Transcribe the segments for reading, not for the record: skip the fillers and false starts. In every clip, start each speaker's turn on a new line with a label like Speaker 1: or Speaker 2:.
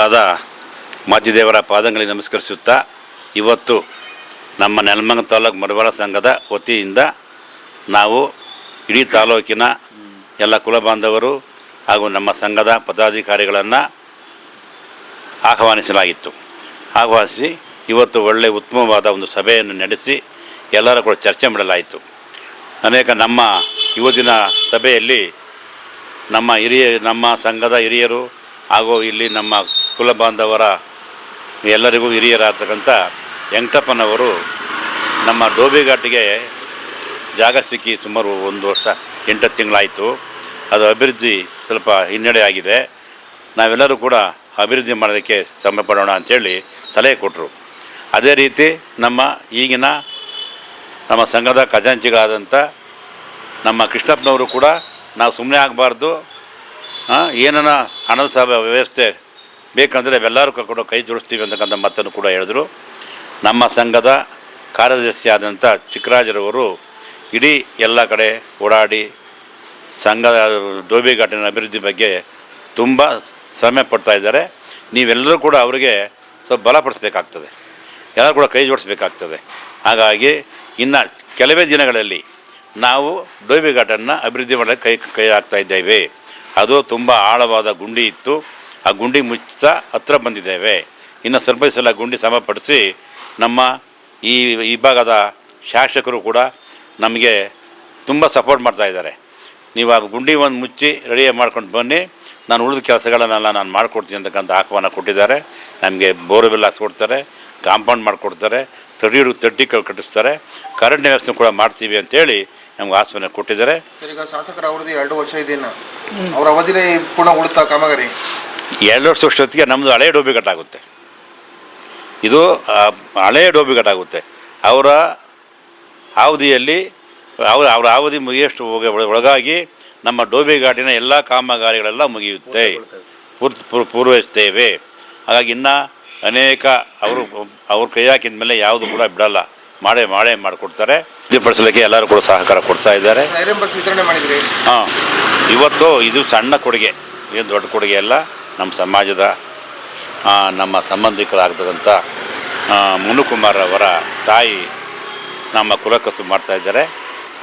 Speaker 1: ಗುರುಗಳಾದ ಮಾಚಿದೇವರ ಪಾದಂಗಳಿಗೆ ನಮಸ್ಕರಿಸುತ್ತಾ ಇವತ್ತು ನಮ್ಮ ನೆಲಮಂಗಲ ತಾಲೂಕು ಮಡಿವಾಳ ಸಂಘದ ವತಿಯಿಂದ ನಾವು ಇಡೀ ತಾಲೂಕಿನ ಎಲ್ಲ ಕುಲ ಬಾಂಧವರು ಹಾಗೂ ನಮ್ಮ ಸಂಘದ ಪದಾಧಿಕಾರಿಗಳನ್ನು ಆಹ್ವಾನಿಸಲಾಗಿತ್ತು. ಆಹ್ವಾನಿಸಿ ಇವತ್ತು ಒಳ್ಳೆಯ ಉತ್ತಮವಾದ ಒಂದು ಸಭೆಯನ್ನು ನಡೆಸಿ ಎಲ್ಲರೂ ಕೂಡ ಚರ್ಚೆ ಮಾಡಲಾಯಿತು. ಅನೇಕ ನಮ್ಮ ಇವತ್ತಿನ ಸಭೆಯಲ್ಲಿ ನಮ್ಮ ಸಂಘದ ಹಿರಿಯರು ಹಾಗೂ ಇಲ್ಲಿ ನಮ್ಮ ಕುಲ ಬಾಂಧವರ ಎಲ್ಲರಿಗೂ ಹಿರಿಯರಾಗ್ತಕ್ಕಂಥ ವೆಂಕಟಪ್ಪನವರು ನಮ್ಮ ಡೋಬಿಘಾಟಿಗೆ ಜಾಗ ಸಿಕ್ಕಿ ಸುಮಾರು 1 ವರ್ಷ 8 ತಿಂಗಳಾಯಿತು. ಅದು ಅಭಿವೃದ್ಧಿ ಸ್ವಲ್ಪ ಹಿನ್ನಡೆ ಆಗಿದೆ. ನಾವೆಲ್ಲರೂ ಕೂಡ ಅಭಿವೃದ್ಧಿ ಮಾಡೋದಕ್ಕೆ ಶ್ರಮ ಪಡೋಣ ಅಂಥೇಳಿ ಸಲಹೆ ಕೊಟ್ಟರು. ಅದೇ ರೀತಿ ಈಗಿನ ನಮ್ಮ ಸಂಘದ ಖಜಾಂಚಿಗಾದಂಥ ನಮ್ಮ ಕೃಷ್ಣಪ್ಪನವರು ಕೂಡ ನಾವು ಸುಮ್ಮನೆ ಆಗಬಾರ್ದು, ಏನನ್ನ ಹಣದ ವ್ಯವಸ್ಥೆ ಬೇಕಂದರೆ ನಾವೆಲ್ಲರೂ ಕೂಡ ಕೈ ಜೋಡಿಸ್ತೀವಿ ಅಂತಕ್ಕಂಥ ಮಾತನ್ನು ಕೂಡ ಹೇಳಿದ್ರು. ನಮ್ಮ ಸಂಘದ ಕಾರ್ಯದರ್ಶಿ ಆದಂಥ ಚಿಕ್ಕರಾಜರವರು ಇಡೀ ಎಲ್ಲ ಕಡೆ ಓಡಾಡಿ ಸಂಘದ ಡೋಬಿಘಾಟಿನ ಅಭಿವೃದ್ಧಿ ಬಗ್ಗೆ ತುಂಬ ಶ್ರಮೆ ಪಡ್ತಾಯಿದ್ದಾರೆ. ನೀವೆಲ್ಲರೂ ಕೂಡ ಅವರಿಗೆ ಸ್ವಲ್ಪ ಬಲಪಡಿಸ್ಬೇಕಾಗ್ತದೆ, ಎಲ್ಲರೂ ಕೂಡ ಕೈ ಜೋಡಿಸ್ಬೇಕಾಗ್ತದೆ. ಹಾಗಾಗಿ ಇನ್ನು ಕೆಲವೇ ದಿನಗಳಲ್ಲಿ ನಾವು ಡೋಬಿಘಾಟನ್ನು ಅಭಿವೃದ್ಧಿ ಮಾಡೋಕ್ಕೆ ಕೈ ಹಾಕ್ತಾಯಿದ್ದೇವೆ. ಅದು ತುಂಬ ಆಳವಾದ ಗುಂಡಿ ಇತ್ತು, ಆ ಗುಂಡಿ ಹತ್ರ ಬಂದಿದ್ದೇವೆ. ಇನ್ನು ಸ್ವಲ್ಪ ಸಲ ಗುಂಡಿ ಸಮಪಡಿಸಿ ನಮ್ಮ ಈ ಭಾಗದ ಶಾಸಕರು ಕೂಡ ನಮಗೆ ತುಂಬ ಸಪೋರ್ಟ್ ಮಾಡ್ತಾಯಿದ್ದಾರೆ. ನೀವು ಆ ಗುಂಡಿ ಒಂದು ಮುಚ್ಚಿ ರೆಡಿ ಮಾಡ್ಕೊಂಡು ಬನ್ನಿ, ನಾನು ಉಳಿದ ಕೆಲಸಗಳನ್ನೆಲ್ಲ ನಾನು ಮಾಡಿಕೊಡ್ತೀನಿ ಅಂತಕ್ಕಂಥ ಆಹ್ವಾನ ಕೊಟ್ಟಿದ್ದಾರೆ. ನಮಗೆ ಬೋರ್ವೆಲ್ ಹಾಕ್ಸ್ಕೊಡ್ತಾರೆ, ಕಾಂಪೌಂಡ್ ಮಾಡಿಕೊಡ್ತಾರೆ, ತಡ್ಡಿ ಕಟ್ಟಿಸ್ತಾರೆ, ಕರೆಂಟ್ ವ್ಯವಸ್ಥೆ ಕೂಡ ಮಾಡ್ತೀವಿ ಅಂತೇಳಿ ನಮ್ಗೆ ಆಶ್ವಾಸನೆ ಕೊಟ್ಟಿದ್ದಾರೆ.
Speaker 2: ಈಗ ಶಾಸಕರ ಅವಧಿ 2 ವರ್ಷ ಇದೆಯಾ? ಅವರ ಅವಧಿಲೇ ಪುನಃ ಉಳಿತಾ ಕಾಮಗಾರಿ
Speaker 1: 2 ವರ್ಷ ಹೊತ್ತಿಗೆ ನಮ್ಮದು ಹಳೆಯ ಡೋಬಿಘಾಟ ಆಗುತ್ತೆ. ಇದು ಹಳೆಯ ಡೋಬಿಘಾಟ ಆಗುತ್ತೆ. ಅವರ ಅವಧಿಯಲ್ಲಿ ಅವರ ಅವಧಿ ಮುಗಿಯಷ್ಟು ಒಳಗಾಗಿ ನಮ್ಮ ಡೋಬಿಘಾಟಿನ ಎಲ್ಲ ಕಾಮಗಾರಿಗಳೆಲ್ಲ ಮುಗಿಯುತ್ತೆ, ಪೂರ್ವಹಿಸ್ತೇವೆ. ಹಾಗಾಗಿ ಇನ್ನೂ ಅನೇಕ ಅವರು ಕೈ ಹಾಕಿದ ಮೇಲೆ ಯಾವುದು ಕೂಡ ಬಿಡಲ್ಲ, ಮಾಡೇ ಮಾಡಿಕೊಡ್ತಾರೆ. ಅಭಿವೃದ್ಧಿಪಡಿಸಲಿಕ್ಕೆ ಎಲ್ಲರೂ ಕೂಡ ಸಹಕಾರ ಕೊಡ್ತಾ ಇದ್ದಾರೆ. ಇವತ್ತು ಇದು ಸಣ್ಣ ಕೊಡುಗೆ, ಏನು ದೊಡ್ಡ ಕೊಡುಗೆ ಅಲ್ಲ. ನಮ್ಮ ಸಮಾಜದ ನಮ್ಮ ಸಂಬಂಧಿಕರಾಗ್ತಕ್ಕಂಥ ಮುನುಕುಮಾರ್ ಅವರ ತಾಯಿ ನಮ್ಮ ಕುಲಕಸು ಮಾಡ್ತಾಯಿದ್ದಾರೆ.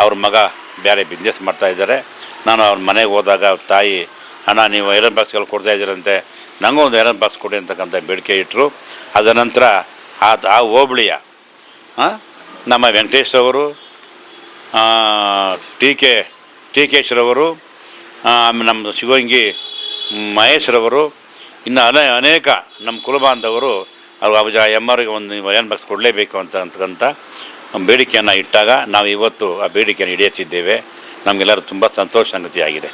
Speaker 1: ಅವ್ರ ಮಗ ಬೇರೆ ಬಿಸ್ನೆಸ್ ಮಾಡ್ತಾಯಿದ್ದಾರೆ. ನಾನು ಅವ್ರ ಮನೆಗೆ ಹೋದಾಗ ಅವ್ರ ತಾಯಿ, ಅಣ್ಣ ನೀವು ಐರನ್ ಬಾಕ್ಸ್ಗಳು ಕೊಡ್ತಾಯಿದ್ದೀರಂತೆ, ನನಗೂ ಒಂದು ಐರನ್ ಬಾಕ್ಸ್ ಕೊಡಿ ಅಂತಕ್ಕಂಥ ಬೇಡಿಕೆ ಇಟ್ಟರು. ಅದ ನಂತರ ಆ ಹೋಬಳಿಯ ನಮ್ಮ ವೆಂಕಟೇಶ್ರವರು, ಟಿ ಕೇಶ್ರವರು, ನಮ್ಮ ಶಿವಂಗಿ ಮಹೇಶ್ರವರು, ಇನ್ನು ಅನೇಕ ನಮ್ಮ ಕುಲಬಾಂಧವರು ಅವ್ರಿಗೆ ಒಂದು ಐರನ್ ಬಾಕ್ಸ್ ಕೊಡಲೇಬೇಕು ಅಂತಕ್ಕಂಥ ಬೇಡಿಕೆಯನ್ನು ಇಟ್ಟಾಗ ನಾವು ಇವತ್ತು ಆ ಬೇಡಿಕೆಯನ್ನು ಈಡೇರಿಸಿದ್ದೇವೆ. ನಮಗೆಲ್ಲರೂ ತುಂಬ ಸಂತೋಷ ಸಂಗತಿಯಾಗಿದೆ.